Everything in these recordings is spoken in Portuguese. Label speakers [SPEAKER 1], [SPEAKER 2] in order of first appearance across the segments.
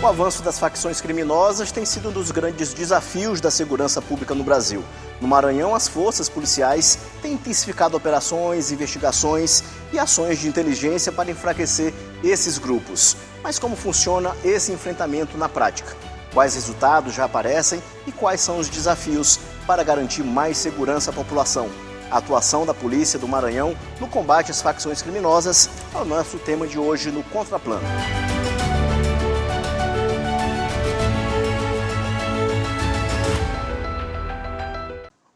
[SPEAKER 1] avanço das facções criminosas tem sido um dos grandes desafios da segurança pública no Brasil. No Maranhão, as forças policiais têm intensificado operações, investigações e ações de inteligência para enfraquecer esses grupos. Mas como funciona esse enfrentamento na prática? Quais resultados já aparecem e quais são os desafios para garantir mais segurança à população? A atuação da Polícia do Maranhão no combate às facções criminosas é o nosso tema de hoje no Contraplano.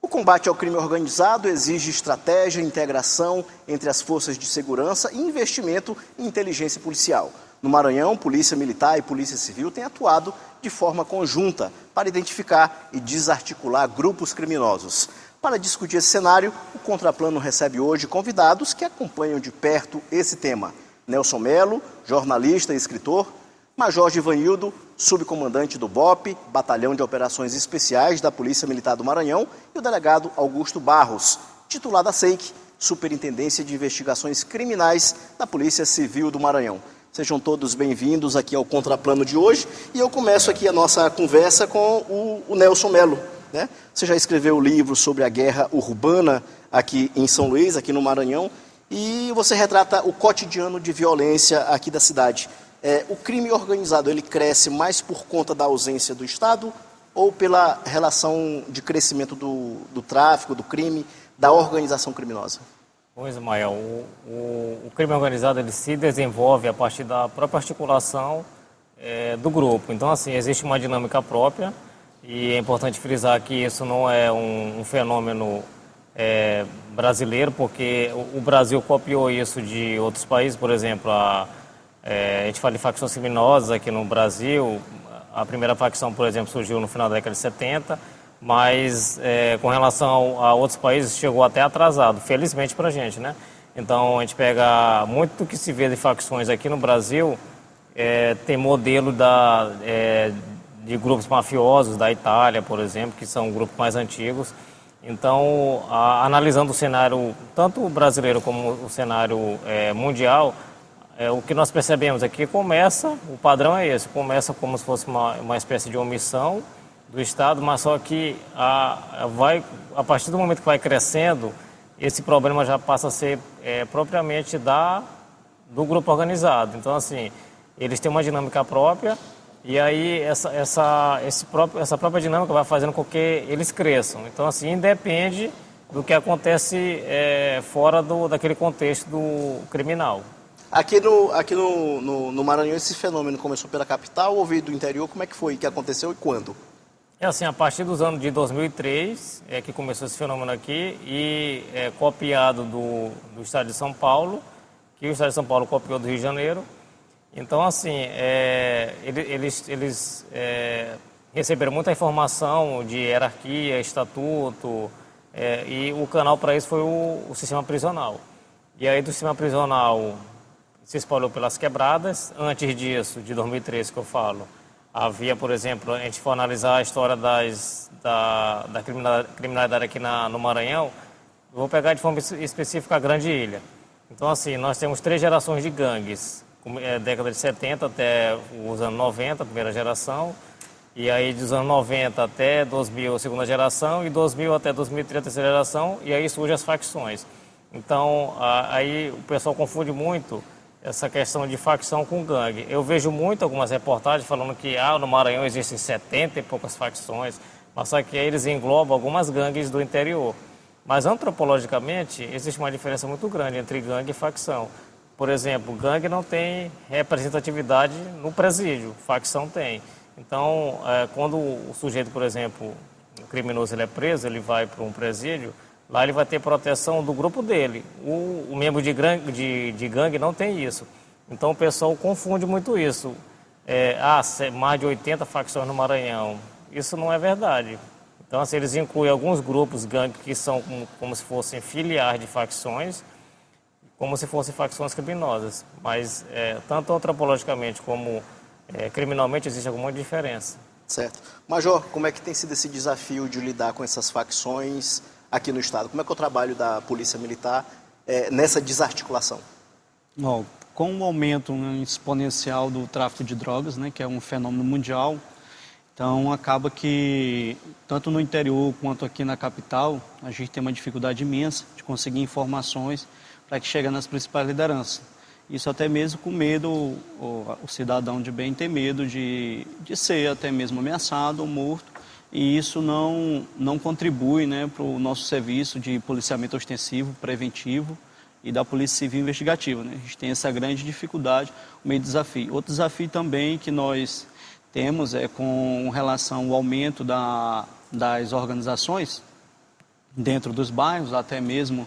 [SPEAKER 1] O combate ao crime organizado exige estratégia, integração entre as forças de segurança e investimento em inteligência policial. No Maranhão, Polícia Militar e Polícia Civil têm atuado de forma conjunta para identificar e desarticular grupos criminosos. Para discutir esse cenário, o Contraplano recebe hoje convidados que acompanham de perto esse tema. Nelson Melo, jornalista e escritor, Major Givanildo, subcomandante do BOPE, Batalhão de Operações Especiais da Polícia Militar do Maranhão, e o delegado Augusto Barros, titular da SEIC, Superintendência de Investigações Criminais da Polícia Civil do Maranhão. Sejam todos bem-vindos aqui ao Contraplano de hoje, e eu começo aqui a nossa conversa com o Nelson Melo. Né? Você já escreveu o livro sobre a guerra urbana aqui em São Luís, aqui no Maranhão, e você retrata o cotidiano de violência aqui da cidade. O crime organizado, ele cresce mais por conta da ausência do Estado ou pela relação de crescimento do tráfico, do crime, da organização criminosa?
[SPEAKER 2] Pois, Maia, o crime organizado ele se desenvolve a partir da própria articulação do grupo. Então, assim, existe uma dinâmica própria e é importante frisar que isso não é um fenômeno brasileiro, porque o Brasil copiou isso de outros países. Por exemplo, a gente fala de facções criminosas aqui no Brasil. A primeira facção, por exemplo, surgiu no final da década de 70, mas com relação a outros países chegou até atrasado, felizmente para a gente, né? Então, a gente pega muito do que se vê de facções aqui no Brasil, tem modelo de grupos mafiosos da Itália, por exemplo, que são grupos mais antigos. Então, analisando o cenário, tanto brasileiro como o cenário mundial, o que nós percebemos aqui o padrão é esse, começa como se fosse uma espécie de omissão do Estado, mas só que a partir do momento que vai crescendo, esse problema já passa a ser propriamente do grupo organizado. Então, assim, eles têm uma dinâmica própria e aí essa própria dinâmica vai fazendo com que eles cresçam. Então, assim, independe do que acontece fora daquele contexto do criminal.
[SPEAKER 1] Aqui no Maranhão, esse fenômeno começou pela capital ou veio do interior? Como é que foi que aconteceu e quando?
[SPEAKER 2] Assim, a partir dos anos de 2003 que começou esse fenômeno aqui e copiado do estado de São Paulo, que o estado de São Paulo copiou do Rio de Janeiro. Então, assim, eles receberam muita informação de hierarquia, estatuto, e o canal para isso foi o sistema prisional. E aí do sistema prisional se espalhou pelas quebradas. Antes disso, de 2013 que eu falo, havia, por exemplo, a gente for analisar a história da criminalidade aqui no Maranhão, eu vou pegar de forma específica a Grande Ilha. Então, assim, nós temos 3 gerações de gangues, década de 70 até os anos 90, a primeira geração, e aí dos anos 90 até 2000, a segunda geração, e 2000 até 2003, a terceira geração, e aí surgem as facções. Então, aí o pessoal confunde muito essa questão de facção com gangue. Eu vejo muito algumas reportagens falando que no Maranhão existem 70 e poucas facções, mas só que aí eles englobam algumas gangues do interior. Mas antropologicamente existe uma diferença muito grande entre gangue e facção. Por exemplo, gangue não tem representatividade no presídio, facção tem. Então, quando o sujeito, por exemplo, o criminoso ele é preso, ele vai para um presídio, lá ele vai ter proteção do grupo dele. O membro de gangue não tem isso. Então o pessoal confunde muito isso. Mais de 80 facções no Maranhão. Isso não é verdade. Então, assim, eles incluem alguns grupos gangue que são como se fossem filiais de facções, como se fossem facções criminosas. Mas tanto antropologicamente como criminalmente existe alguma diferença.
[SPEAKER 1] Certo. Major, como é que tem sido esse desafio de lidar com essas facções aqui no Estado? Como é que é o trabalho da Polícia Militar nessa desarticulação?
[SPEAKER 3] Bom, Com o aumento exponencial do tráfico de drogas, né, que é um fenômeno mundial, então acaba que, tanto no interior quanto aqui na capital, a gente tem uma dificuldade imensa de conseguir informações para que chegue nas principais lideranças. Isso até mesmo com medo, o cidadão de bem tem medo de ser até mesmo ameaçado ou morto, e isso não contribui, né, para o nosso serviço de policiamento ostensivo, preventivo e da Polícia Civil Investigativa, né? A gente tem essa grande dificuldade, o meio desafio. Outro desafio também que nós temos é com relação ao aumento das organizações dentro dos bairros, até mesmo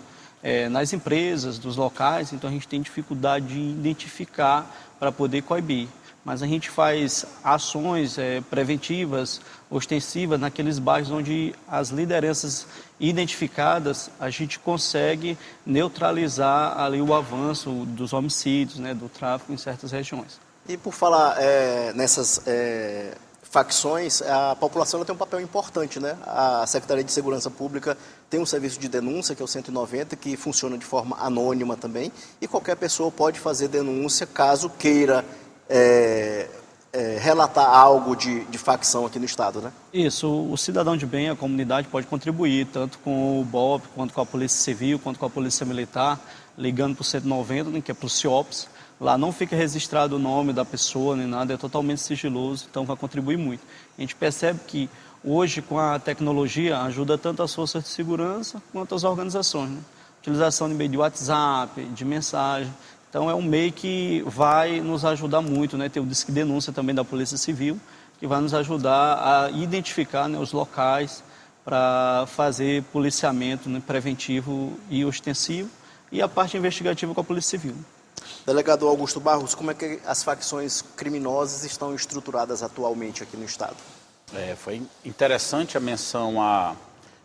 [SPEAKER 3] nas empresas, dos locais, então a gente tem dificuldade de identificar para poder coibir. Mas a gente faz ações preventivas, ostensivas, naqueles bairros onde as lideranças identificadas, a gente consegue neutralizar ali o avanço dos homicídios, né, do tráfico em certas regiões.
[SPEAKER 1] E por falar nessas facções, a população tem um papel importante, né? A Secretaria de Segurança Pública tem um serviço de denúncia, que é o 190, que funciona de forma anônima também, e qualquer pessoa pode fazer denúncia caso queira relatar algo de facção aqui no estado, né? Isso,
[SPEAKER 3] o cidadão de bem, a comunidade pode contribuir, tanto com o BOP, quanto com a Polícia Civil, quanto com a Polícia Militar, ligando para o 190, né, que é para o CIOPS. Lá não fica registrado o nome da pessoa, nem nada, é totalmente sigiloso, então vai contribuir muito. A gente percebe que hoje, com a tecnologia, ajuda tanto as forças de segurança quanto as organizações, né? Utilização de meio de WhatsApp, de mensagem. Então é um meio que vai nos ajudar muito, né? Tem o Disque Denúncia também da Polícia Civil, que vai nos ajudar a identificar, né, os locais para fazer policiamento, né, preventivo e ostensivo, e a parte investigativa com a Polícia Civil.
[SPEAKER 1] Delegado Augusto Barros, como é que as facções criminosas estão estruturadas atualmente aqui no estado?
[SPEAKER 4] Foi interessante a menção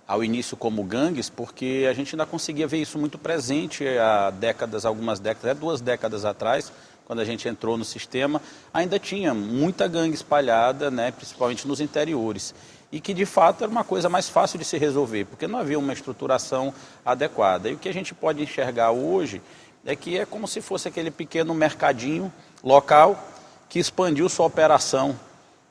[SPEAKER 4] ao início como gangues, porque a gente ainda conseguia ver isso muito presente há décadas, algumas décadas, 2 décadas atrás, quando a gente entrou no sistema, ainda tinha muita gangue espalhada, né, principalmente nos interiores, e que de fato era uma coisa mais fácil de se resolver, porque não havia uma estruturação adequada. E o que a gente pode enxergar hoje é que é como se fosse aquele pequeno mercadinho local que expandiu sua operação,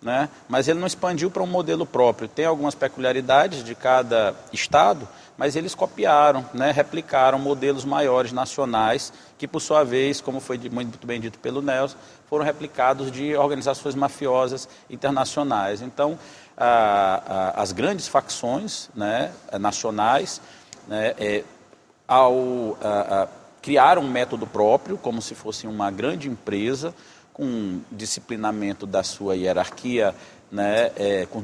[SPEAKER 4] né? Mas ele não expandiu para um modelo próprio. Tem algumas peculiaridades de cada estado, mas eles copiaram, né? Replicaram modelos maiores nacionais que, por sua vez, como foi muito bem dito pelo Nelson, foram replicados de organizações mafiosas internacionais. Então, as grandes facções, né, nacionais, né, criaram um método próprio, como se fosse uma grande empresa, com disciplinamento da sua hierarquia, né, com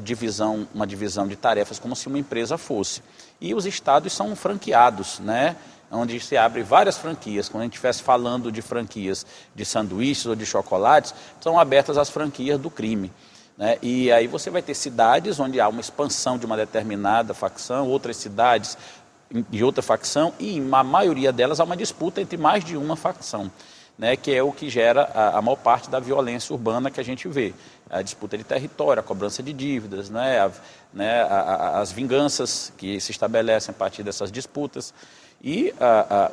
[SPEAKER 4] uma divisão de tarefas, como se uma empresa fosse. E os estados são franqueados, né, onde se abre várias franquias. Quando a gente estivesse falando de franquias de sanduíches ou de chocolates, são abertas as franquias do crime, né? E aí você vai ter cidades onde há uma expansão de uma determinada facção, outras cidades de outra facção, e na maioria delas há uma disputa entre mais de uma facção, né, que é o que gera a maior parte da violência urbana que a gente vê. A disputa de território, a cobrança de dívidas, né, as vinganças que se estabelecem a partir dessas disputas. E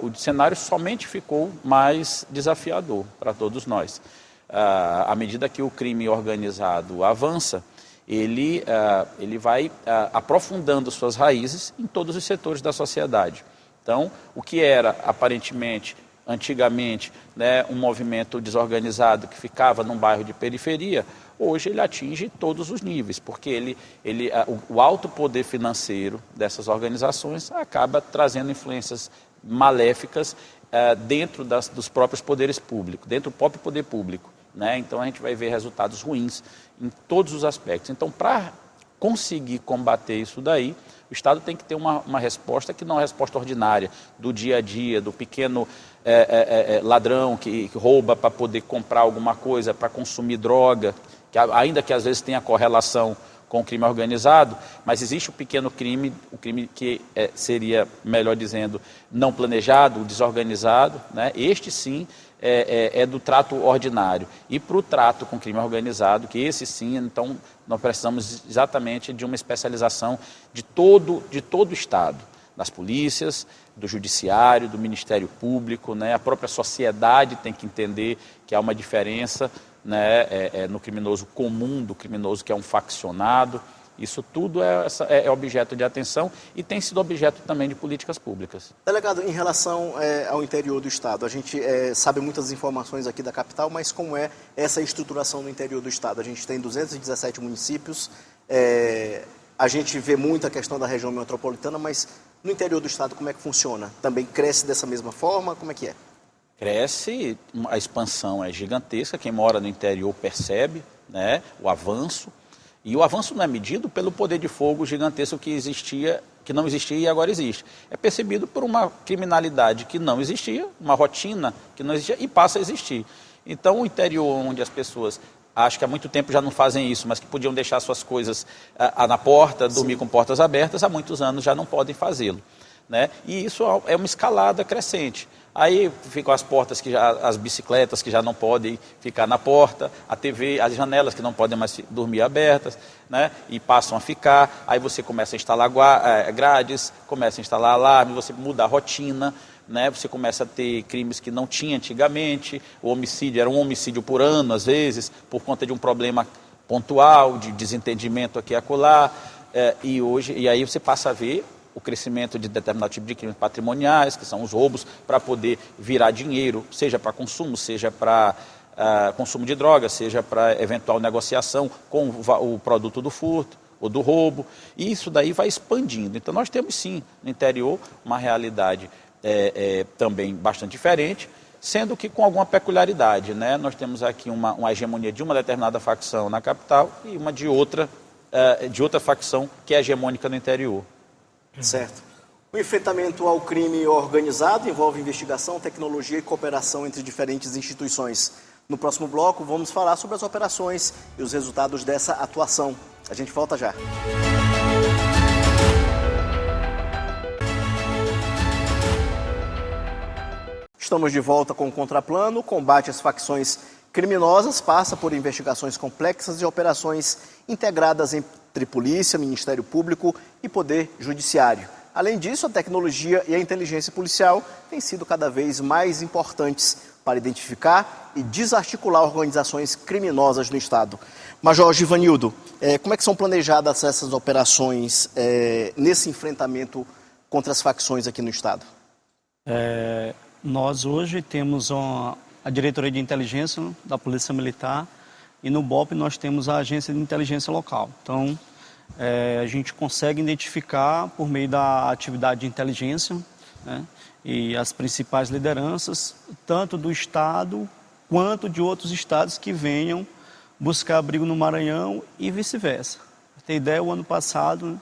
[SPEAKER 4] o cenário somente ficou mais desafiador para todos nós. À medida que o crime organizado avança, ele vai aprofundando suas raízes em todos os setores da sociedade. Então, o que era aparentemente, antigamente, né, um movimento desorganizado que ficava num bairro de periferia, hoje ele atinge todos os níveis, porque o alto poder financeiro dessas organizações acaba trazendo influências maléficas dentro dos próprios poderes públicos, dentro do próprio poder público, né? Então a gente vai ver resultados ruins em todos os aspectos. Então, para conseguir combater isso daí, o Estado tem que ter uma resposta que não é uma resposta ordinária, do dia a dia, do pequeno ladrão que rouba para poder comprar alguma coisa, para consumir droga, ainda que às vezes tenha correlação com o crime organizado, mas existe o pequeno crime, o crime que seria, melhor dizendo, não planejado, desorganizado, né? Este sim é do trato ordinário. E para o trato com crime organizado, que esse sim, então, nós precisamos exatamente de uma especialização de todo o Estado, das polícias, do judiciário, do Ministério Público, né? A própria sociedade tem que entender que há uma diferença, né, no criminoso comum do criminoso que é um faccionado. Isso tudo é objeto de atenção e tem sido objeto também de políticas públicas.
[SPEAKER 1] Delegado, em relação ao interior do Estado, a gente sabe muitas informações aqui da capital, mas como é essa estruturação no interior do Estado? A gente tem 217 municípios, a gente vê muita questão da região metropolitana, mas no interior do Estado como é que funciona? Também cresce dessa mesma forma? Como é que é?
[SPEAKER 4] Cresce, a expansão é gigantesca, quem mora no interior percebe, né, o avanço. E o avanço não é medido pelo poder de fogo gigantesco que não existia e agora existe. É percebido por uma criminalidade que não existia, uma rotina que não existia e passa a existir. Então, o interior onde as pessoas, acho que há muito tempo já não fazem isso, mas que podiam deixar suas coisas na porta, dormir com portas abertas, há muitos anos já não podem fazê-lo, né? E isso é uma escalada crescente. Aí ficam as portas, as bicicletas que já não podem ficar na porta, a TV, as janelas que não podem mais dormir abertas, né? E passam a ficar. Aí você começa a instalar grades, começa a instalar alarme, você muda a rotina, né? Você começa a ter crimes que não tinha antigamente. O homicídio era um homicídio por ano, às vezes, por conta de um problema pontual, de desentendimento aqui e acolá. E aí você passa a ver o crescimento de determinado tipo de crimes patrimoniais, que são os roubos, para poder virar dinheiro, seja para consumo, seja para consumo de drogas, seja para eventual negociação com o produto do furto ou do roubo. E isso daí vai expandindo. Então nós temos sim, no interior, uma realidade também bastante diferente, sendo que com alguma peculiaridade, né? Nós temos aqui uma hegemonia de uma determinada facção na capital e uma de outra facção que é hegemônica no interior.
[SPEAKER 1] Certo. O enfrentamento ao crime organizado envolve investigação, tecnologia e cooperação entre diferentes instituições. No próximo bloco, vamos falar sobre as operações e os resultados dessa atuação. A gente volta já. Estamos de volta com o Contraplano. O combate às facções criminosas passa por investigações complexas e operações integradas entre polícia, Ministério Público e Poder Judiciário. Além disso, a tecnologia e a inteligência policial têm sido cada vez mais importantes para identificar e desarticular organizações criminosas no Estado. Major Givanildo, como é que são planejadas essas operações nesse enfrentamento contra as facções aqui no Estado?
[SPEAKER 3] Nós hoje temos a Diretoria de Inteligência da Polícia Militar e no BOP nós temos a Agência de Inteligência Local. Então, a gente consegue identificar por meio da atividade de inteligência, né, e as principais lideranças, tanto do Estado quanto de outros estados que venham buscar abrigo no Maranhão e vice-versa. Para ter ideia, o ano passado,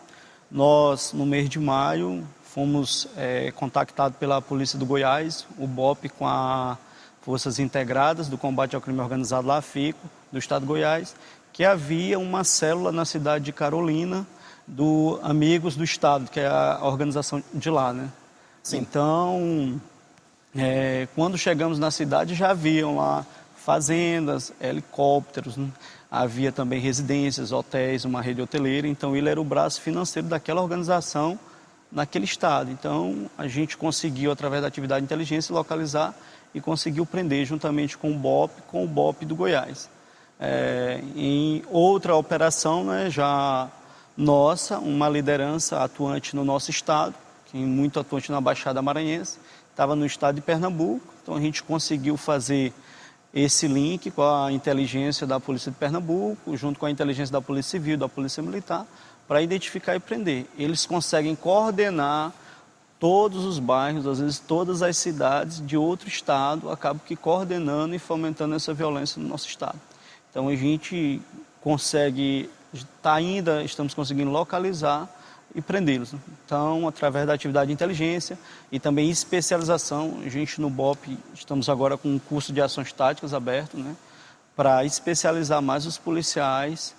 [SPEAKER 3] nós, no mês de maio, fomos contactados pela Polícia do Goiás, o BOP com as Forças Integradas do Combate ao Crime Organizado lá, FICO, do Estado de Goiás, que havia uma célula na cidade de Carolina do Amigos do Estado, que é a organização de lá, né? Sim. Então, quando chegamos na cidade, já haviam lá fazendas, helicópteros, né? Havia também residências, hotéis, uma rede hoteleira. Então, ele era o braço financeiro daquela organização naquele estado. Então, a gente conseguiu, através da atividade de inteligência, localizar e conseguiu prender juntamente com o BOP do Goiás. Em outra operação, né, já nossa, uma liderança atuante no nosso estado, que é muito atuante na Baixada Maranhense, estava no estado de Pernambuco. Então, a gente conseguiu fazer esse link com a inteligência da Polícia de Pernambuco, junto com a inteligência da Polícia Civil, da Polícia Militar, para identificar e prender. Eles conseguem coordenar todos os bairros, às vezes todas as cidades de outro estado, acabam que coordenando e fomentando essa violência no nosso estado. Então a gente consegue, estamos conseguindo localizar e prendê-los. Então, através da atividade de inteligência e também especialização, a gente no BOP estamos agora com um curso de ações táticas aberto, né, para especializar mais os policiais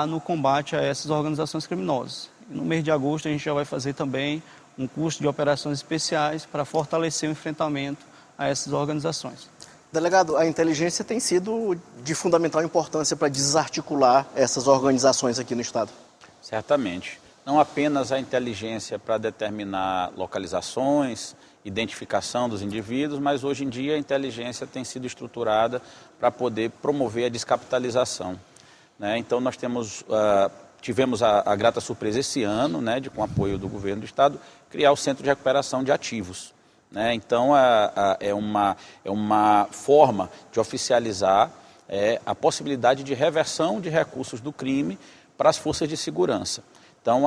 [SPEAKER 3] no combate a essas organizações criminosas. E no mês de agosto a gente já vai fazer também um curso de operações especiais para fortalecer o enfrentamento a essas organizações.
[SPEAKER 1] Delegado, a inteligência tem sido de fundamental importância para desarticular essas organizações aqui no Estado.
[SPEAKER 4] Certamente. não apenas a inteligência para determinar localizações, identificação dos indivíduos, mas hoje em dia a inteligência tem sido estruturada para poder promover a descapitalização, né? Então nós tivemos a grata surpresa esse ano, né, com o apoio do governo do estado, criar o Centro de Recuperação de Ativos, né? Então é uma forma de oficializar a possibilidade de reversão de recursos do crime para as forças de segurança. Então,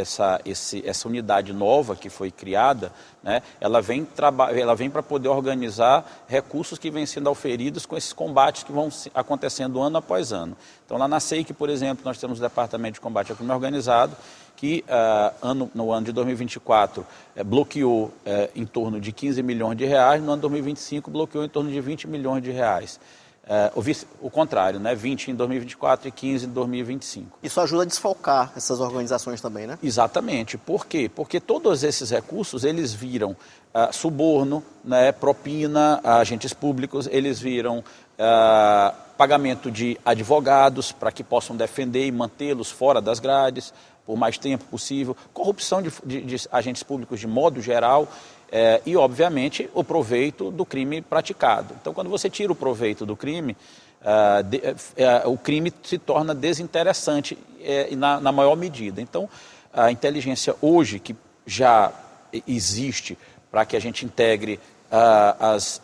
[SPEAKER 4] essa unidade nova que foi criada, né, ela vem para poder organizar recursos que vêm sendo auferidos com esses combates que vão acontecendo ano após ano. Então, lá na SEIC, por exemplo, nós temos o Departamento de Combate ao Crime Organizado, que no ano de 2024 bloqueou em torno de 15 milhões de reais, no ano de 2025 bloqueou em torno de 20 milhões de reais. O contrário, né? 20 em 2024 e 15 em 2025.
[SPEAKER 1] Isso ajuda a desfalcar essas organizações também, né?
[SPEAKER 4] Exatamente. Por quê? Porque todos esses recursos, eles viram suborno, né, propina a agentes públicos, eles viram pagamento de advogados para que possam defender e mantê-los fora das grades por mais tempo possível, corrupção de agentes públicos de modo geral, e, obviamente, o proveito do crime praticado. Então, quando você tira o proveito do crime, o crime se torna desinteressante na maior medida. Então, a inteligência hoje, que já existe para que a gente integre as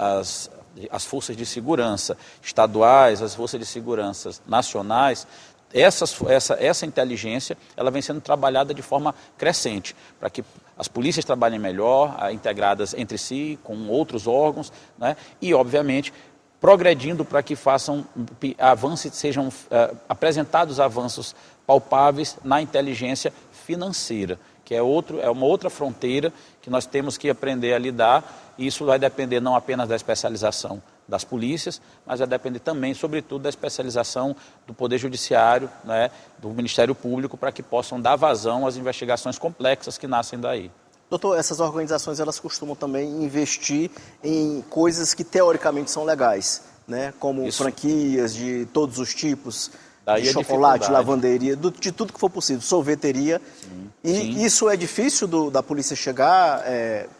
[SPEAKER 4] forças de segurança estaduais, as forças de segurança nacionais, essa inteligência ela vem sendo trabalhada de forma crescente, para que as polícias trabalhem melhor, integradas entre si, com outros órgãos, né? E, obviamente, progredindo para que sejam apresentados avanços palpáveis na inteligência financeira, que é uma outra fronteira que nós temos que aprender a lidar, e isso vai depender não apenas da especialização das polícias, mas vai depender também, sobretudo, da especialização do Poder Judiciário, né, do Ministério Público, para que possam dar vazão às investigações complexas que nascem daí.
[SPEAKER 1] Doutor, essas organizações elas costumam também investir em coisas que teoricamente são legais, né, como franquias de todos os tipos, de chocolate, lavanderia, de tudo que for possível, sorveteria. Sim. Isso é difícil da polícia chegar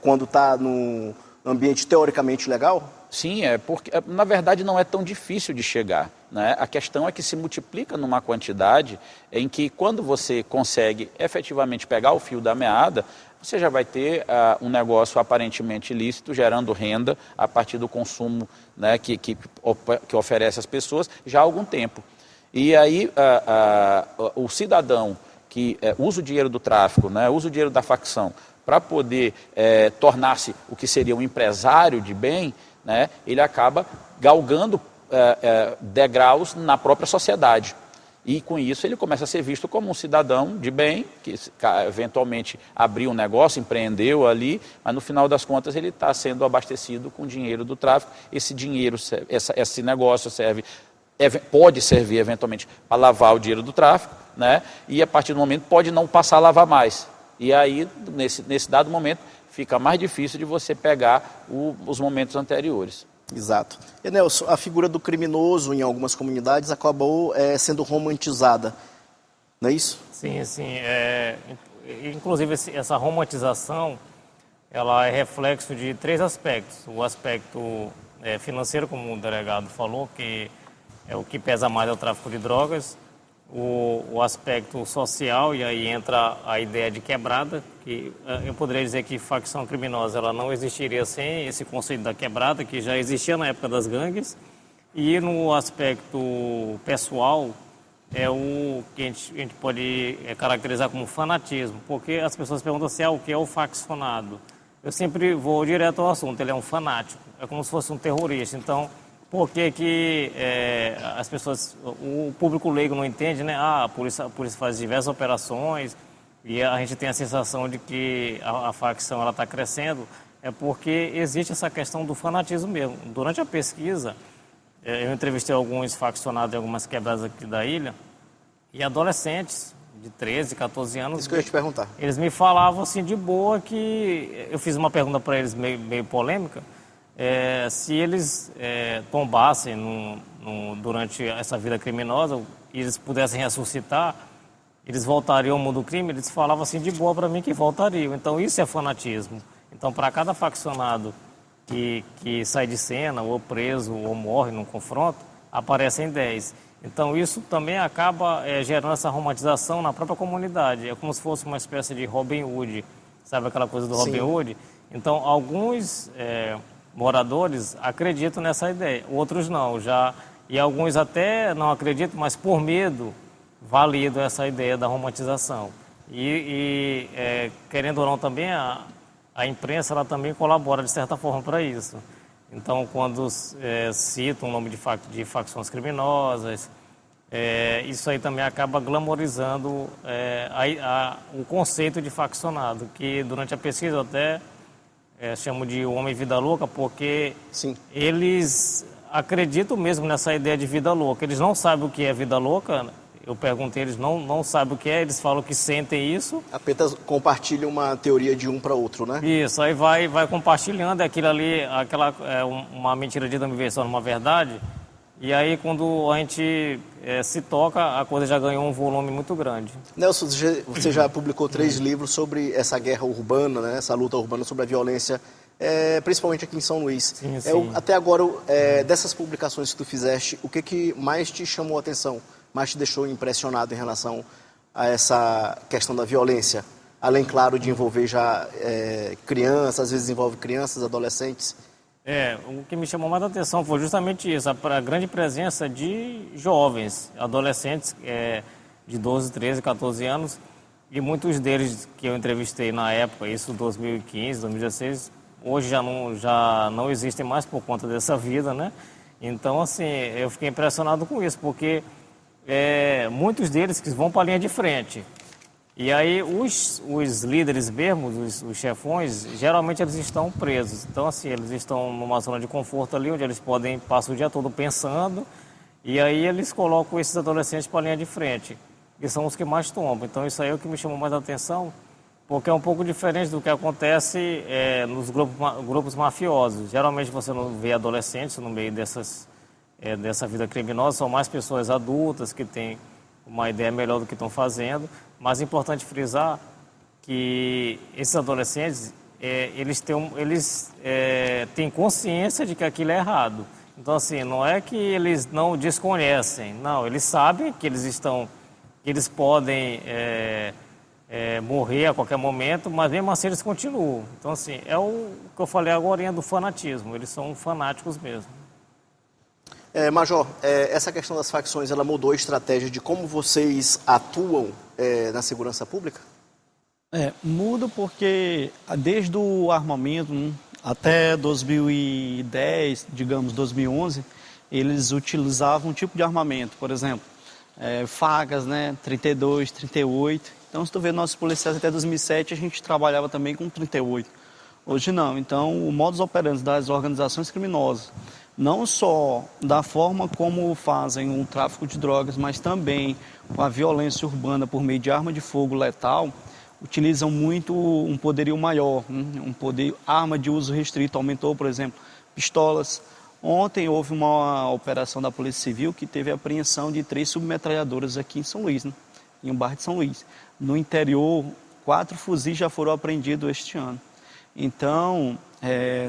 [SPEAKER 1] quando está no ambiente teoricamente legal?
[SPEAKER 4] Sim, porque na verdade não é tão difícil de chegar, né? A questão é que se multiplica numa quantidade em que quando você consegue efetivamente pegar o fio da meada, você já vai ter um negócio aparentemente ilícito, gerando renda a partir do consumo, né, que oferece às pessoas já há algum tempo. E aí o cidadão que usa o dinheiro do tráfico, né, usa o dinheiro da facção para poder tornar-se o que seria um empresário de bem, né, ele acaba galgando degraus na própria sociedade. E com isso ele começa a ser visto como um cidadão de bem, que eventualmente abriu um negócio, empreendeu ali, mas no final das contas ele está sendo abastecido com dinheiro do tráfico. Esse dinheiro, esse negócio pode servir eventualmente para lavar o dinheiro do tráfico, né, e a partir do momento pode não passar a lavar mais. E aí, nesse dado momento, fica mais difícil de você pegar os momentos anteriores.
[SPEAKER 1] Exato. E, Nelson, a figura do criminoso em algumas comunidades acabou sendo romantizada, não é isso?
[SPEAKER 2] Sim, sim. Inclusive, essa romantização, ela é reflexo de 3 aspectos. O aspecto financeiro, como o delegado falou, que é o que pesa mais é o tráfico de drogas. O aspecto social, e aí entra a ideia de quebrada, que eu poderia dizer que facção criminosa ela não existiria sem esse conceito da quebrada, que já existia na época das gangues. E no aspecto pessoal, é o que a gente pode caracterizar como fanatismo, porque as pessoas perguntam assim, o que é o faccionado? Eu sempre vou direto ao assunto, ele é um fanático, é como se fosse um terrorista. Então, por que as pessoas, o público leigo não entende, né? A polícia faz diversas operações e a gente tem a sensação de que a facção ela está crescendo, é porque existe essa questão do fanatismo mesmo. Durante a pesquisa, eu entrevistei alguns faccionados em algumas quebradas aqui da ilha e adolescentes de 13, 14 anos.
[SPEAKER 1] Isso que eu ia te perguntar.
[SPEAKER 2] Eles me falavam assim de boa que... Eu fiz uma pergunta para eles meio polêmica. Se eles tombassem durante essa vida criminosa e eles pudessem ressuscitar, eles voltariam ao mundo do crime, eles falavam assim de boa para mim que voltariam. Então isso é fanatismo. Então para cada faccionado que sai de cena, ou preso, ou morre num confronto, aparecem 10. Então isso também acaba gerando essa romantização na própria comunidade. É como se fosse uma espécie de Robin Hood, sabe aquela coisa do Robin Hood? Então alguns moradores acreditam nessa ideia, outros não. E alguns até não acreditam, mas por medo validam essa ideia da romantização. Querendo ou não também, a imprensa ela também colabora de certa forma para isso. Então, quando citam o nome de facções criminosas, isso aí também acaba glamorizando o conceito de faccionado, que durante a pesquisa eu até chamo de homem vida louca, porque eles acreditam mesmo nessa ideia de vida louca. Eles não sabem o que é vida louca. Eu perguntei, eles não sabem o que é, eles falam que sentem isso.
[SPEAKER 1] Apenas compartilham uma teoria de um para outro, né?
[SPEAKER 2] Isso, aí vai compartilhando aquilo ali, uma mentira dita uma invenção, uma verdade. E aí quando a gente se toca, a coisa já ganhou um volume muito grande.
[SPEAKER 1] Nelson, você já publicou 3 livros sobre essa guerra urbana, né? Essa luta urbana sobre a violência, principalmente aqui em São Luís.
[SPEAKER 2] Sim, sim.
[SPEAKER 1] Até agora, dessas publicações que tu fizeste, o que mais te chamou a atenção? Mais te deixou impressionado em relação a essa questão da violência? Além, claro, de envolver já crianças, às vezes envolve crianças, adolescentes.
[SPEAKER 2] O que me chamou mais a atenção foi justamente isso, a grande presença de jovens, adolescentes de 12, 13, 14 anos, e muitos deles que eu entrevistei na época, isso 2015, 2016, hoje já não existem mais por conta dessa vida, né? Então, assim, eu fiquei impressionado com isso, porque muitos deles que vão para a linha de frente. E aí os líderes mesmo, os chefões, geralmente eles estão presos. Então, assim, eles estão numa zona de conforto ali, onde eles passar o dia todo pensando, e aí eles colocam esses adolescentes para a linha de frente, que são os que mais tombam. Então, isso aí é o que me chamou mais a atenção, porque é um pouco diferente do que acontece nos grupos mafiosos. Geralmente você não vê adolescentes no meio dessa vida criminosa, são mais pessoas adultas que têm uma ideia melhor do que estão fazendo, mas é importante frisar que esses adolescentes, eles têm consciência de que aquilo é errado. Então, assim, não é que eles não desconhecem, não, eles sabem que eles podem morrer a qualquer momento, mas mesmo assim eles continuam. Então, assim, é o que eu falei agora do fanatismo, eles são fanáticos mesmo.
[SPEAKER 1] Major, essa questão das facções, ela mudou a estratégia de como vocês atuam na segurança pública?
[SPEAKER 3] Muda porque desde o armamento até 2010, digamos 2011, eles utilizavam um tipo de armamento, por exemplo, facas, né, 32, 38. Então, se tu vê nossos policiais até 2007, a gente trabalhava também com 38. Hoje não. Então, o modus operandi das organizações criminosas, não só da forma como fazem o tráfico de drogas, mas também a violência urbana por meio de arma de fogo letal, utilizam muito um poderio maior, arma de uso restrito aumentou, por exemplo, pistolas. Ontem houve uma operação da Polícia Civil que teve a apreensão de 3 submetralhadoras aqui em São Luís, né? Em um bairro de São Luís. No interior, 4 fuzis já foram apreendidos este ano. Então,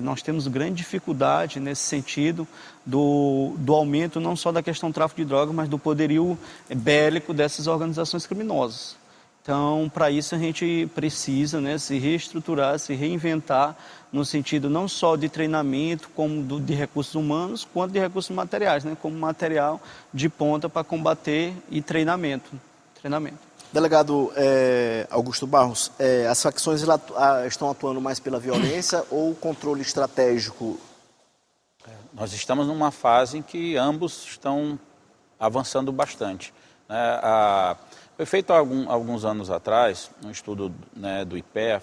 [SPEAKER 3] nós temos grande dificuldade nesse sentido do aumento não só da questão do tráfico de drogas, mas do poderio bélico dessas organizações criminosas. Então, para isso a gente precisa, né, se reestruturar, se reinventar no sentido não só de treinamento, como de recursos humanos, quanto de recursos materiais, né, como material de ponta para combater e treinamento.
[SPEAKER 1] Delegado Augusto Barros, as facções estão atuando mais pela violência ou controle estratégico?
[SPEAKER 4] Nós estamos numa fase em que ambos estão avançando bastante. Foi feito há alguns anos atrás um estudo, né, do IPEA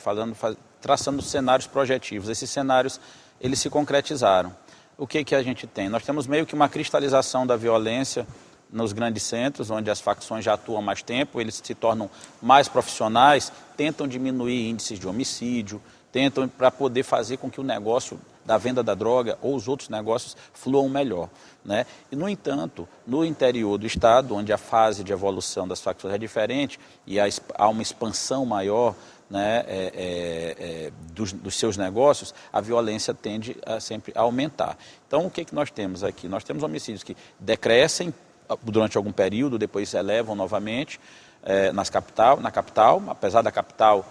[SPEAKER 4] traçando cenários projetivos. Esses cenários eles se concretizaram. O que a gente tem? Nós temos meio que uma cristalização da violência nos grandes centros, onde as facções já atuam há mais tempo, eles se tornam mais profissionais, tentam diminuir índices de homicídio, tentam para poder fazer com que o negócio da venda da droga ou os outros negócios fluam melhor, né? E, no entanto, no interior do estado, onde a fase de evolução das facções é diferente e há uma expansão maior, né, dos seus negócios, a violência tende a sempre aumentar. Então, o que nós temos aqui? Nós temos homicídios que decrescem durante algum período, depois se elevam novamente na capital, apesar da capital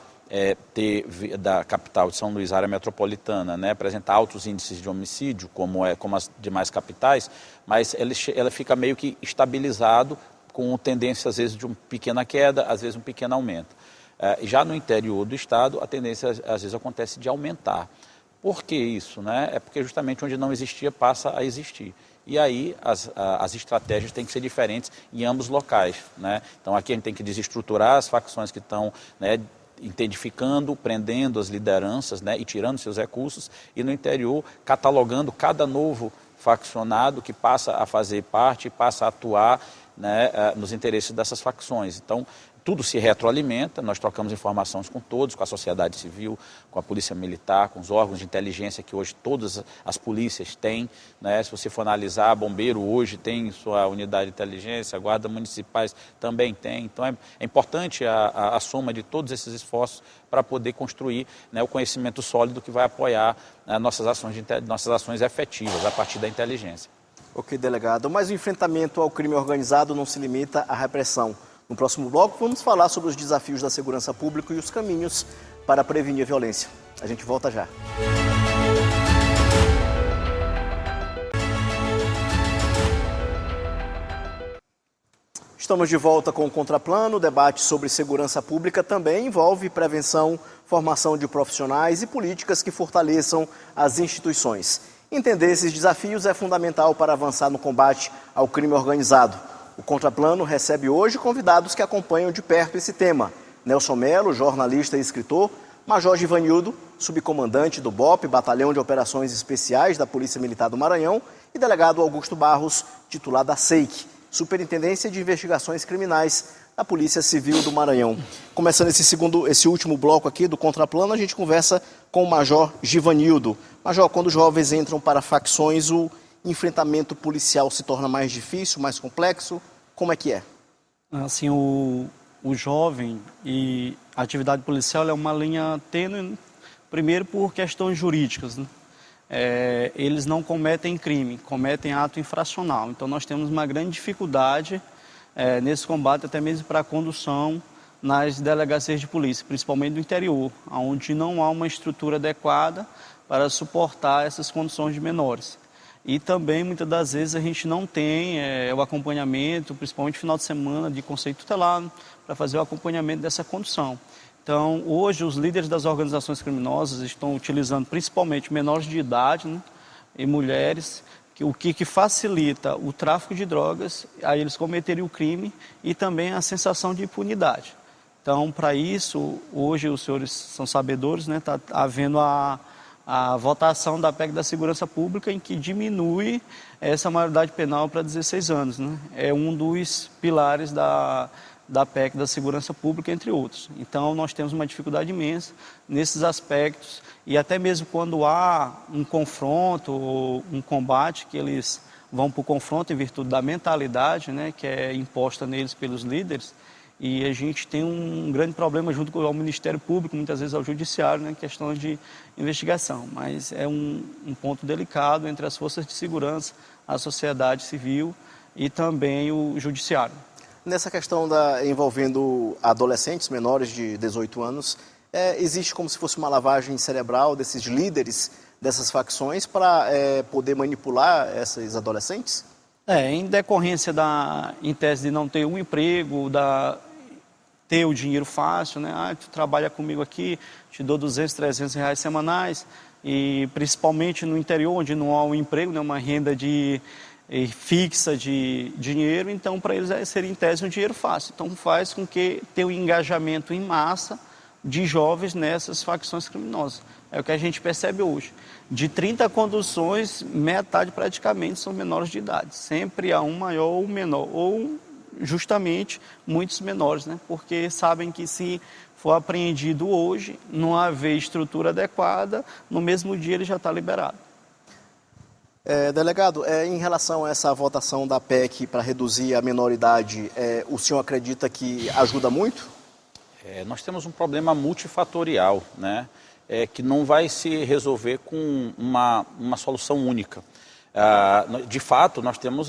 [SPEAKER 4] da capital de São Luís, área metropolitana, né, apresentar altos índices de homicídio, como as demais capitais, mas ela fica meio que estabilizado, com tendência às vezes de uma pequena queda, às vezes um pequeno aumento. Já no interior do estado, a tendência às vezes acontece de aumentar. Por que isso, né? É porque justamente onde não existia passa a existir. E aí as estratégias têm que ser diferentes em ambos os locais, né? Então aqui a gente tem que desestruturar as facções que estão, né, identificando, prendendo as lideranças, né, e tirando seus recursos, e no interior catalogando cada novo faccionado que passa a fazer parte, passa a atuar, né, nos interesses dessas facções. Então, tudo se retroalimenta, nós trocamos informações com todos, com a sociedade civil, com a polícia militar, com os órgãos de inteligência que hoje todas as polícias têm, né? Se você for analisar, bombeiro hoje tem sua unidade de inteligência, guarda municipais também tem. Então é importante a soma de todos esses esforços para poder construir, né, o conhecimento sólido que vai apoiar nossas ações efetivas a partir da inteligência.
[SPEAKER 1] Ok, delegado. Mas o enfrentamento ao crime organizado não se limita à repressão. No próximo bloco, vamos falar sobre os desafios da segurança pública e os caminhos para prevenir a violência. A gente volta já. Estamos de volta com o Contraplano. O debate sobre segurança pública também envolve prevenção, formação de profissionais e políticas que fortaleçam as instituições. Entender esses desafios é fundamental para avançar no combate ao crime organizado. O Contraplano recebe hoje convidados que acompanham de perto esse tema. Nelson Melo, jornalista e escritor, Major Givanildo, subcomandante do BOP, Batalhão de Operações Especiais da Polícia Militar do Maranhão, e delegado Augusto Barros, titular da SEIC, Superintendência de Investigações Criminais da Polícia Civil do Maranhão. Começando esse último bloco aqui do Contraplano, a gente conversa com o Major Givanildo. Major, quando os jovens entram para facções, o enfrentamento policial se torna mais difícil, mais complexo? Como é que é?
[SPEAKER 3] Assim, o jovem e a atividade policial é uma linha tênue, primeiro por questões jurídicas, né? Eles não cometem crime, cometem ato infracional. Então nós temos uma grande dificuldade nesse combate, até mesmo para a condução nas delegacias de polícia, principalmente do interior, onde não há uma estrutura adequada para suportar essas condições de menores. E também, muitas das vezes, a gente não tem o acompanhamento, principalmente no final de semana, de conselho tutelar, para fazer o acompanhamento dessa condução. Então, hoje, os líderes das organizações criminosas estão utilizando principalmente menores de idade, né, e mulheres, o que facilita o tráfico de drogas, aí eles cometerem o crime e também a sensação de impunidade. Então, para isso, hoje os senhores são sabedores, né, está havendo a votação da PEC da Segurança Pública, em que diminui essa maioridade penal para 16 anos. Né? É um dos pilares da PEC da Segurança Pública, entre outros. Então, nós temos uma dificuldade imensa nesses aspectos, e até mesmo quando há um confronto ou um combate, que eles vão para o confronto em virtude da mentalidade, né, que é imposta neles pelos líderes, e a gente tem um grande problema junto com o Ministério Público, muitas vezes ao Judiciário, né, questão de investigação. Mas é um ponto delicado entre as forças de segurança, a sociedade civil e também o Judiciário.
[SPEAKER 1] Nessa questão envolvendo adolescentes menores de 18 anos, existe como se fosse uma lavagem cerebral desses líderes dessas facções para poder manipular esses adolescentes?
[SPEAKER 3] Em decorrência em tese de não ter um emprego, ter o dinheiro fácil, né? Tu trabalha comigo aqui, te dou 200, 300 reais semanais, e principalmente no interior, onde não há um emprego, né? Uma renda fixa de dinheiro, então para eles seria em tese um dinheiro fácil. Então faz com que tenha um engajamento em massa de jovens nessas facções criminosas. É o que a gente percebe hoje. De 30 conduções, metade praticamente são menores de idade. Sempre há um maior ou menor, ou justamente muitos menores, né? Porque sabem que se for apreendido hoje, não haver estrutura adequada, no mesmo dia ele já está liberado.
[SPEAKER 1] Delegado, em relação a essa votação da PEC para reduzir a menoridade, o senhor acredita que ajuda muito?
[SPEAKER 4] Nós temos um problema multifatorial, né? Que não vai se resolver com uma solução única. De fato, nós temos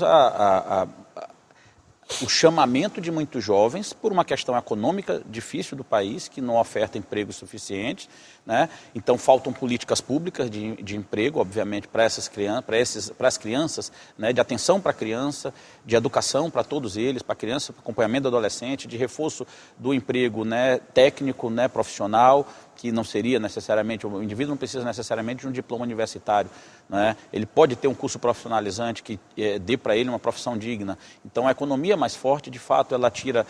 [SPEAKER 4] o chamamento de muitos jovens por uma questão econômica difícil do país, que não oferta empregos suficientes, né? Então faltam políticas públicas de emprego, obviamente, para as crianças, né? De atenção para a criança, de educação para todos eles, para a criança, para acompanhamento do adolescente, de reforço do emprego, né? Técnico, né? Profissional, que não seria necessariamente, o indivíduo não precisa necessariamente de um diploma universitário, né? Ele pode ter um curso profissionalizante que dê para ele uma profissão digna. Então a economia mais forte, de fato, ela tira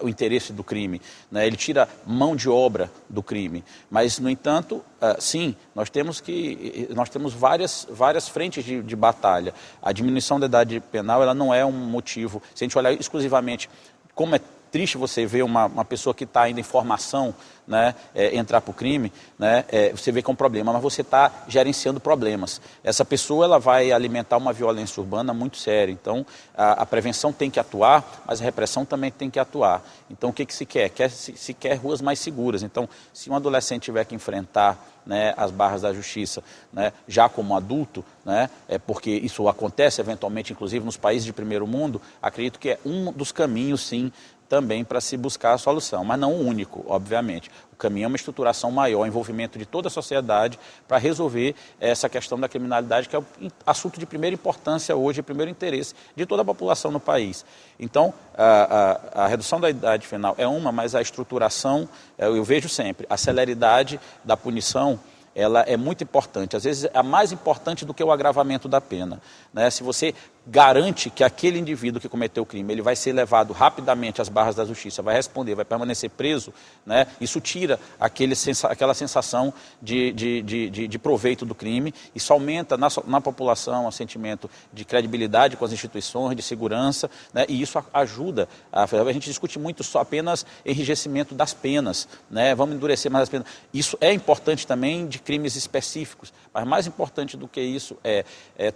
[SPEAKER 4] o interesse do crime, né? Ele tira mão de obra do crime. Mas, no entanto, sim, nós temos várias frentes de batalha. A diminuição da idade penal, ela não é um motivo, se a gente olhar exclusivamente como é triste você ver uma pessoa que está ainda em formação, né, entrar para o crime, né, você vê que é um problema, mas você está gerenciando problemas. Essa pessoa ela vai alimentar uma violência urbana muito séria. Então, a prevenção tem que atuar, mas a repressão também tem que atuar. Então, o que se quer? Se quer ruas mais seguras. Então, se um adolescente tiver que enfrentar, né, as barras da justiça, né, já como adulto, né, porque isso acontece eventualmente, inclusive nos países de primeiro mundo, acredito que é um dos caminhos, sim, também para se buscar a solução, mas não o único, obviamente. O caminho é uma estruturação maior, envolvimento de toda a sociedade para resolver essa questão da criminalidade, que é o assunto de primeira importância hoje, de primeiro interesse de toda a população no país. Então, a redução da idade penal é uma, mas a estruturação, eu vejo sempre, a celeridade da punição, ela é muito importante, às vezes é mais importante do que o agravamento da pena, né? Se você garante que aquele indivíduo que cometeu o crime, ele vai ser levado rapidamente às barras da justiça, vai responder, vai permanecer preso, né? Isso tira aquela sensação de proveito do crime, isso aumenta na população o sentimento de credibilidade com as instituições, de segurança, né? E isso ajuda, a gente discute muito só apenas enrijecimento das penas, né? Vamos endurecer mais as penas, isso é importante também de crimes específicos, mas mais importante do que isso é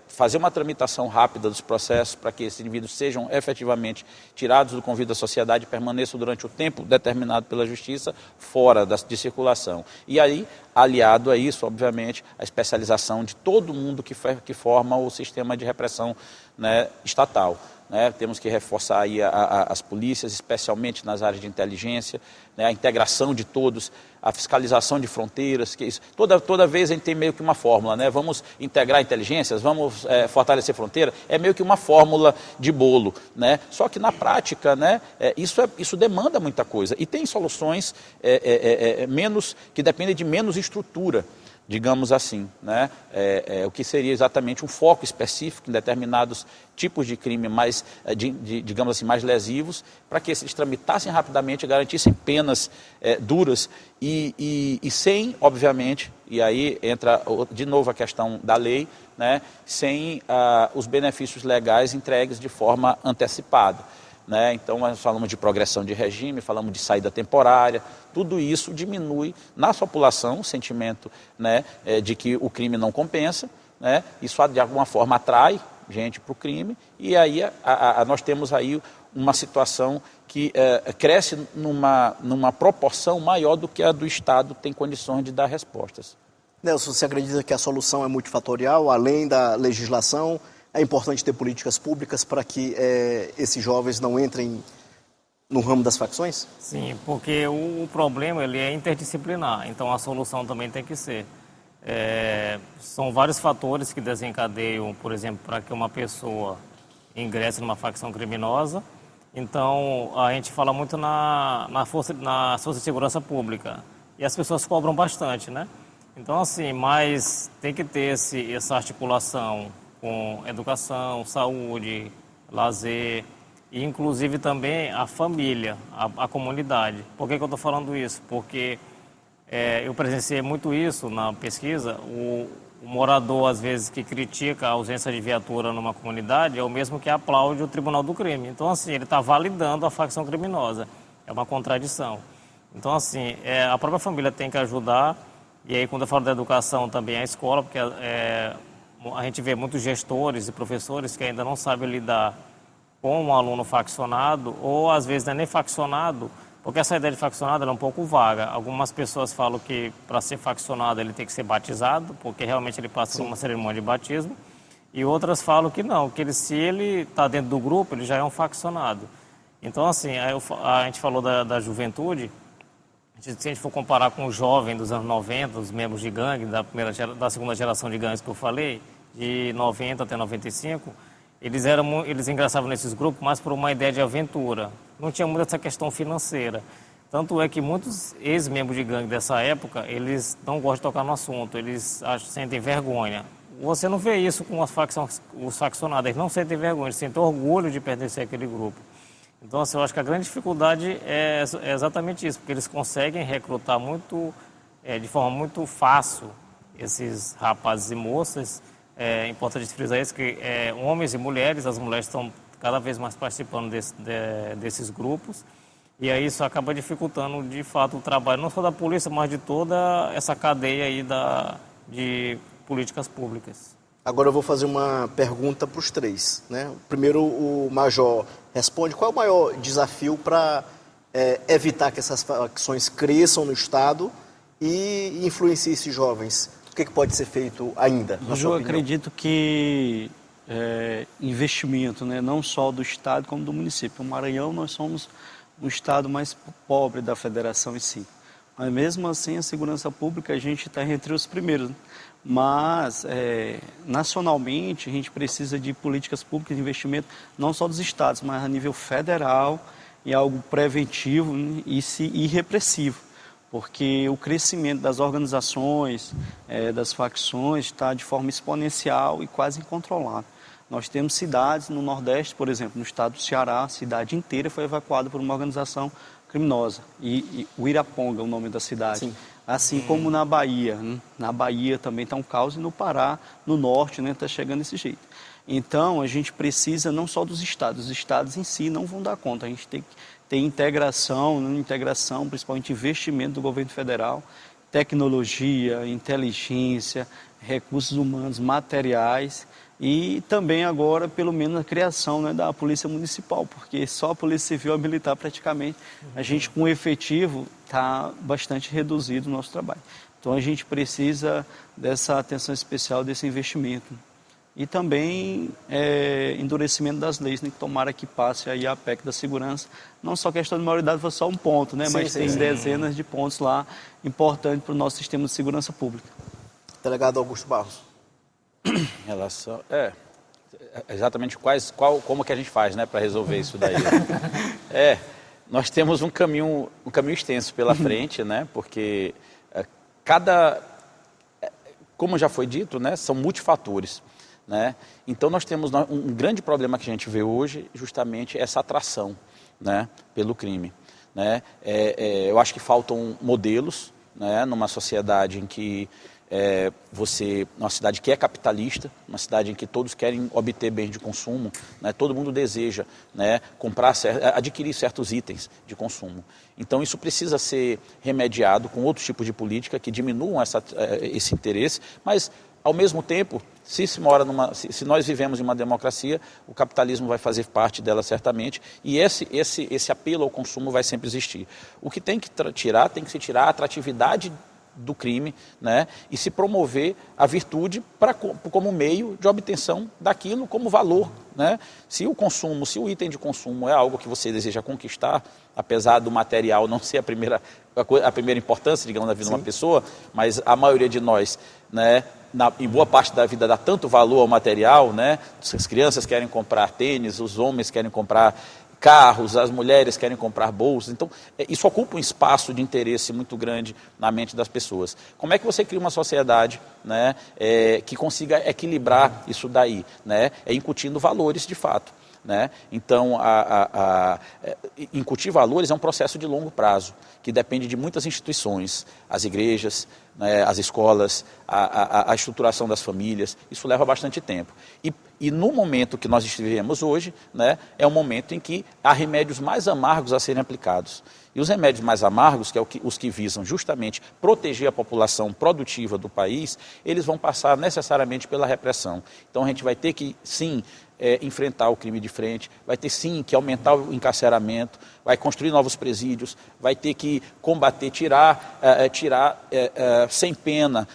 [SPEAKER 4] fazer uma tramitação rápida dos processos para que esses indivíduos sejam efetivamente tirados do convívio da sociedade e permaneçam durante o tempo determinado pela justiça fora de circulação. E aí, aliado a isso, obviamente, a especialização de todo mundo que forma o sistema de repressão, né, estatal. Né? Temos que reforçar aí as polícias, especialmente nas áreas de inteligência, né? A integração de todos, a fiscalização de fronteiras, que isso. Toda vez a gente tem meio que uma fórmula, né? Vamos integrar inteligências, vamos fortalecer fronteira, é meio que uma fórmula de bolo, né? Só que na prática, né, isso demanda muita coisa e tem soluções que dependem de menos estrutura, digamos assim, né? O que seria exatamente um foco específico em determinados tipos de crime mais, digamos assim, mais lesivos, para que eles tramitassem rapidamente e garantissem penas duras e sem, obviamente, e aí entra de novo a questão da lei, né? Sem os benefícios legais entregues de forma antecipada. Né? Então, nós falamos de progressão de regime, falamos de saída temporária, tudo isso diminui na população o sentimento, né, de que o crime não compensa, né? Isso de alguma forma atrai gente para o crime e aí nós temos aí uma situação que cresce numa proporção maior do que a do Estado tem condições de dar respostas.
[SPEAKER 1] Nelson, você acredita que a solução é multifatorial, além da legislação? É importante ter políticas públicas para que esses jovens não entrem no ramo das facções?
[SPEAKER 2] Sim, porque o problema ele é interdisciplinar, então a solução também tem que ser. São vários fatores que desencadeiam, por exemplo, para que uma pessoa ingresse numa facção criminosa. Então, a gente fala muito na força de segurança pública e as pessoas cobram bastante, né? Então, assim, mas tem que ter essa articulação com educação, saúde, lazer e inclusive também a família, a comunidade. Por que eu estou falando isso? Porque eu presenciei muito isso na pesquisa. O morador, às vezes, que critica a ausência de viatura numa comunidade é o mesmo que aplaude o tribunal do crime. Então, assim, ele está validando a facção criminosa. É uma contradição. Então, assim, a própria família tem que ajudar, e aí quando eu falo da educação também a escola, porque a gente vê muitos gestores e professores que ainda não sabem lidar com um aluno faccionado, ou às vezes não é nem faccionado, porque essa ideia de faccionado é um pouco vaga. Algumas pessoas falam que para ser faccionado ele tem que ser batizado, porque realmente ele passa por uma cerimônia de batismo, e outras falam que não, que se ele está dentro do grupo, ele já é um faccionado. Então, assim, a gente falou da juventude. Se a gente for comparar com o jovem dos anos 90, os membros de gangue, da segunda geração de gangues que eu falei, de 90 até 95, eles ingressavam nesses grupos mais por uma ideia de aventura. Não tinha muito essa questão financeira. Tanto é que muitos ex-membros de gangue dessa época, eles não gostam de tocar no assunto, eles sentem vergonha. Você não vê isso com os faccionados, eles não sentem vergonha, eles sentem orgulho de pertencer àquele grupo. Então, assim, eu acho que a grande dificuldade é exatamente isso, porque eles conseguem recrutar de forma muito fácil esses rapazes e moças. É importante frisar isso, que homens e mulheres, as mulheres estão cada vez mais participando desses grupos, e aí isso acaba dificultando, de fato, o trabalho, não só da polícia, mas de toda essa cadeia aí de políticas públicas.
[SPEAKER 1] Agora eu vou fazer uma pergunta para os três, né? Primeiro o Major responde, qual é o maior desafio para evitar que essas facções cresçam no Estado e influenciem esses jovens? O que pode ser feito ainda, na sua opinião?
[SPEAKER 3] Eu acredito que investimento, né, não só do Estado como do município. O Maranhão, nós somos o Estado mais pobre da federação em si. Mas mesmo assim, a segurança pública, a gente está entre os primeiros, né? Mas, nacionalmente, a gente precisa de políticas públicas de investimento, não só dos estados, mas a nível federal, e algo preventivo, né, e repressivo, porque o crescimento das organizações, das facções, está de forma exponencial e quase incontrolável. Nós temos cidades no Nordeste, por exemplo, no estado do Ceará, a cidade inteira foi evacuada por uma organização criminosa, e Uiraponga é o nome da cidade. Sim. Assim como na Bahia, né? Na Bahia também está um caos, e no Pará, no Norte, né, está chegando desse jeito. Então, a gente precisa não só dos estados, os estados em si não vão dar conta, a gente tem que ter integração, principalmente investimento do governo federal, tecnologia, inteligência, recursos humanos, materiais, e também agora, pelo menos, a criação, né, da Polícia Municipal, porque só a Polícia Civil e Militar, praticamente, a gente com o efetivo está bastante reduzido o nosso trabalho. Então, a gente precisa dessa atenção especial, desse investimento. E também endurecimento das leis, né, que tomara que passe aí a PEC da segurança. Não só questão de maioridade, foi só um ponto, né, mas tem dezenas de pontos lá importantes para o nosso sistema de segurança pública.
[SPEAKER 1] Delegado Augusto Barros.
[SPEAKER 4] Em relação... exatamente como que a gente faz, né, para resolver isso daí. Nós temos um caminho extenso pela frente, né, porque como já foi dito, né, são multifatores, né, então nós temos um grande problema que a gente vê hoje, justamente essa atração, né, pelo crime, né, eu acho que faltam modelos, né, numa sociedade em que uma cidade que é capitalista, uma cidade em que todos querem obter bens de consumo, né? Todo mundo deseja, né, adquirir certos itens de consumo. Então isso precisa ser remediado com outros tipos de política que diminuam esse interesse, mas ao mesmo tempo, se nós vivemos em uma democracia, o capitalismo vai fazer parte dela certamente, e esse apelo ao consumo vai sempre existir. O que tem que se tirar a atratividade do crime, né, e se promover a virtude como meio de obtenção daquilo como valor, né? Se o item de consumo é algo que você deseja conquistar, apesar do material não ser a primeira importância, digamos, na vida de uma pessoa, mas a maioria de nós, né, em boa parte da vida dá tanto valor ao material, né? As crianças querem comprar tênis, os homens querem comprar carros, as mulheres querem comprar bolsas, então isso ocupa um espaço de interesse muito grande na mente das pessoas. Como é que você cria uma sociedade, né, que consiga equilibrar isso daí, né, incutindo valores de fato, né? Então, incutir valores é um processo de longo prazo, que depende de muitas instituições, as igrejas, né, as escolas, a estruturação das famílias, isso leva bastante tempo. E no momento que nós estivemos hoje, né, é um momento em que há remédios mais amargos a serem aplicados. E os remédios mais amargos, que é os que visam justamente proteger a população produtiva do país, eles vão passar necessariamente pela repressão. Então a gente vai ter que, sim, enfrentar o crime de frente, vai ter sim que aumentar o encarceramento, vai construir novos presídios, vai ter que combater, tirar sem pena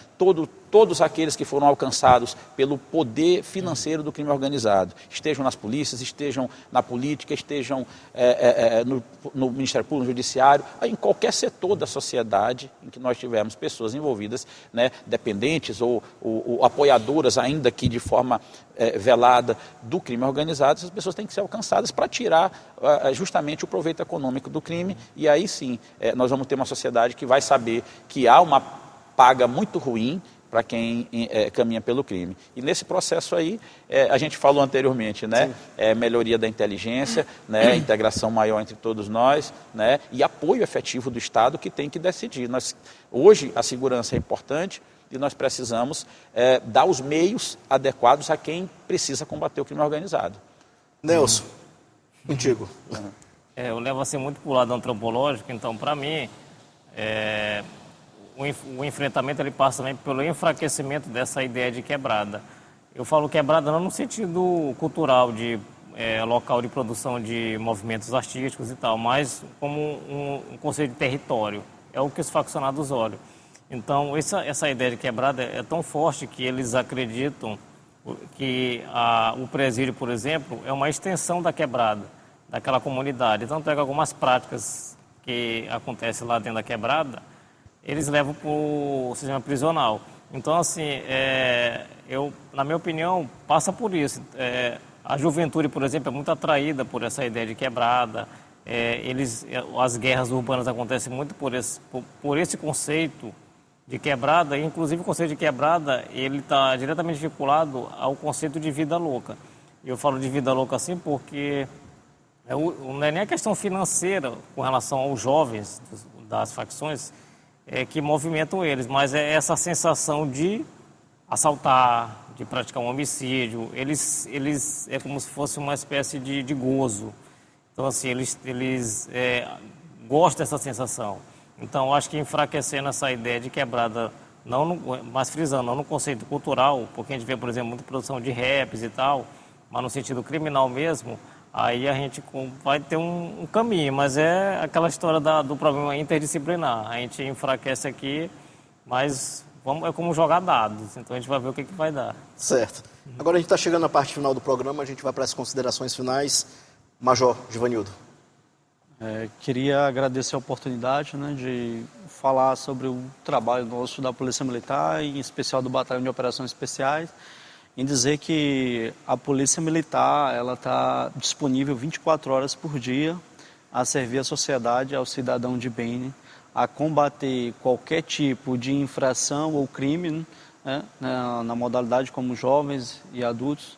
[SPEAKER 4] todos aqueles que foram alcançados pelo poder financeiro do crime organizado, estejam nas polícias, estejam na política, estejam no Ministério Público, no Judiciário, em qualquer setor da sociedade em que nós tivermos pessoas envolvidas, né, dependentes ou apoiadoras, ainda que de forma velada, do crime organizado, essas pessoas têm que ser alcançadas para tirar justamente o proveito econômico do crime, e aí sim nós vamos ter uma sociedade que vai saber que há uma paga muito ruim para quem caminha pelo crime. E nesse processo aí, a gente falou anteriormente, né? Melhoria da inteligência, né? Integração maior entre todos nós, né? E apoio efetivo do Estado que tem que decidir. Hoje a segurança é importante e nós precisamos dar os meios adequados a quem precisa combater o crime organizado.
[SPEAKER 1] Nelson, contigo.
[SPEAKER 2] Eu levo assim muito para o lado antropológico, então para mim o enfrentamento ele passa também pelo enfraquecimento dessa ideia de quebrada. Eu falo quebrada não no sentido cultural, de local de produção de movimentos artísticos e tal, mas como um conceito de território. É o que os faccionados olham. Então, essa ideia de quebrada é tão forte que eles acreditam que o presídio, por exemplo, é uma extensão da quebrada, daquela comunidade. Tanto é que algumas práticas que acontecem lá dentro da quebrada, eles levam para o sistema prisional. Então, assim, na minha opinião, passa por isso. A juventude, por exemplo, é muito atraída por essa ideia de quebrada. As guerras urbanas acontecem muito por esse conceito de quebrada. Inclusive, o conceito de quebrada ele está diretamente vinculado ao conceito de vida louca. Eu falo de vida louca assim porque não é nem a questão financeira com relação aos jovens das facções, que movimentam eles, mas é essa sensação de assaltar, de praticar um homicídio. Eles é como se fosse uma espécie de gozo. Então, assim, eles gostam dessa sensação. Então, acho que enfraquecendo essa ideia de quebrada, mas frisando, não no conceito cultural, porque a gente vê, por exemplo, muita produção de raps e tal, mas no sentido criminal mesmo, aí a gente vai ter um caminho, mas é aquela história do problema interdisciplinar. A gente enfraquece aqui, mas é como jogar dados, então a gente vai ver o que vai dar.
[SPEAKER 1] Certo. Agora a gente está chegando na parte final do programa, a gente vai para as considerações finais. Major Givanildo.
[SPEAKER 3] Queria agradecer a oportunidade, né, de falar sobre o trabalho nosso da Polícia Militar, em especial do Batalhão de Operações Especiais, em dizer que a Polícia Militar ela está disponível 24 horas por dia a servir a sociedade, ao cidadão de bem, a combater qualquer tipo de infração ou crime, né, na modalidade como jovens e adultos.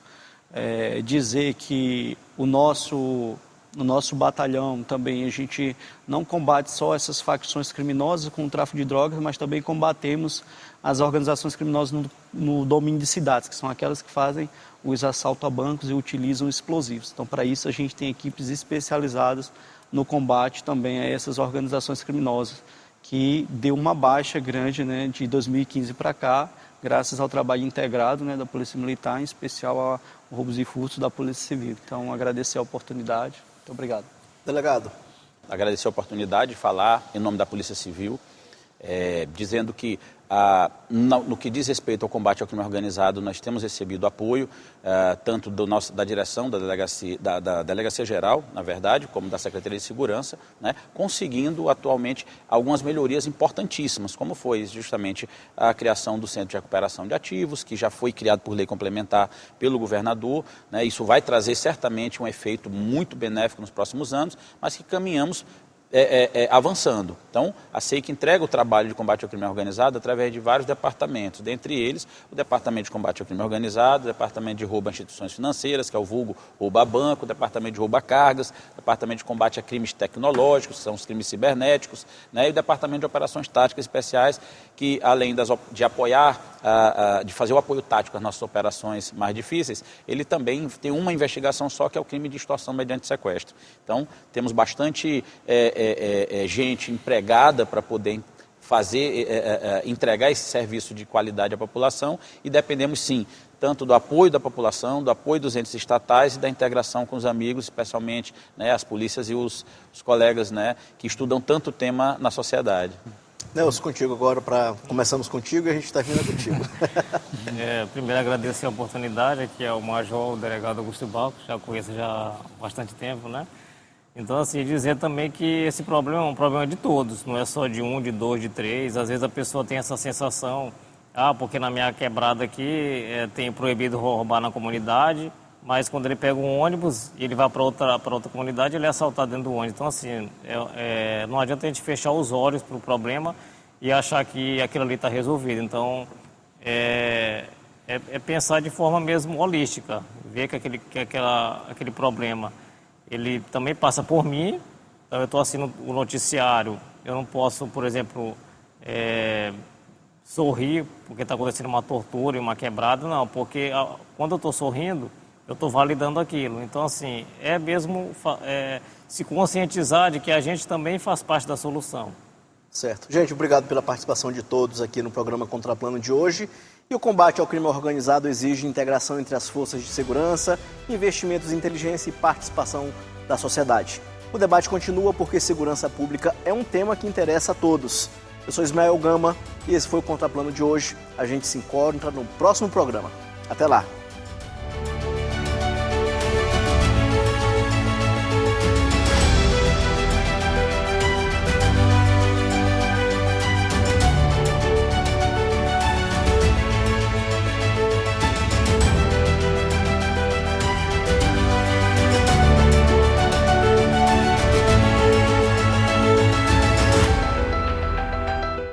[SPEAKER 3] Dizer que no nosso batalhão também a gente não combate só essas facções criminosas com o tráfico de drogas, mas também combatemos as organizações criminosas no domínio de cidades, que são aquelas que fazem os assaltos a bancos e utilizam explosivos. Então, para isso, a gente tem equipes especializadas no combate também a essas organizações criminosas, que deu uma baixa grande, né, de 2015 para cá, graças ao trabalho integrado, né, da Polícia Militar, em especial a roubos e furtos da Polícia Civil. Então, agradecer a oportunidade. Muito obrigado.
[SPEAKER 1] Delegado.
[SPEAKER 4] Agradecer a oportunidade de falar em nome da Polícia Civil, dizendo que no que diz respeito ao combate ao crime organizado, nós temos recebido apoio, tanto da direção da Delegacia Geral, na verdade, como da Secretaria de Segurança, né, conseguindo atualmente algumas melhorias importantíssimas, como foi justamente a criação do Centro de Recuperação de Ativos, que já foi criado por lei complementar pelo governador, né, isso vai trazer certamente um efeito muito benéfico nos próximos anos, mas que caminhamos avançando. Então, a SEIC entrega o trabalho de combate ao crime organizado através de vários departamentos, dentre eles o Departamento de Combate ao Crime Organizado, o Departamento de Roubo a Instituições Financeiras, que é o vulgo roubo a banco, o Departamento de Roubo a Cargas, o Departamento de Combate a Crimes Tecnológicos, que são os crimes cibernéticos, né, e o Departamento de Operações Táticas Especiais, que além de apoiar, de fazer o apoio tático às nossas operações mais difíceis, ele também tem uma investigação só, que é o crime de extorsão mediante sequestro. Então, temos bastante gente empregada para poder entregar esse serviço de qualidade à população, e dependemos sim tanto do apoio da população, do apoio dos entes estatais e da integração com os amigos, especialmente, né, as polícias e os colegas, né, que estudam tanto o tema na sociedade.
[SPEAKER 1] Nelson, contigo agora, começamos contigo e a gente termina contigo.
[SPEAKER 2] Primeiro agradecer a oportunidade, que é o Major, o delegado Augusto Balco, já conheço já há bastante tempo, né? Então, assim, dizer também que esse problema é um problema de todos, não é só de um, de dois, de três. Às vezes a pessoa tem essa sensação, porque na minha quebrada aqui tem proibido roubar na comunidade, mas quando ele pega um ônibus e ele vai para outra comunidade, ele é assaltado dentro do ônibus. Então, assim, não adianta a gente fechar os olhos para o problema e achar que aquilo ali está resolvido. Então, é pensar de forma mesmo holística, ver que aquele problema ele também passa por mim. Então, eu estou assistindo o noticiário, eu não posso, por exemplo, sorrir porque está acontecendo uma tortura e uma quebrada, não, porque quando eu estou sorrindo, eu estou validando aquilo. Então, assim, mesmo se conscientizar de que a gente também faz parte da solução.
[SPEAKER 1] Certo. Gente, obrigado pela participação de todos aqui no programa Contraplano de hoje. E o combate ao crime organizado exige integração entre as forças de segurança, investimentos em inteligência e participação da sociedade. O debate continua porque segurança pública é um tema que interessa a todos. Eu sou Ismael Gama e esse foi o Contraplano de hoje. A gente se encontra no próximo programa. Até lá!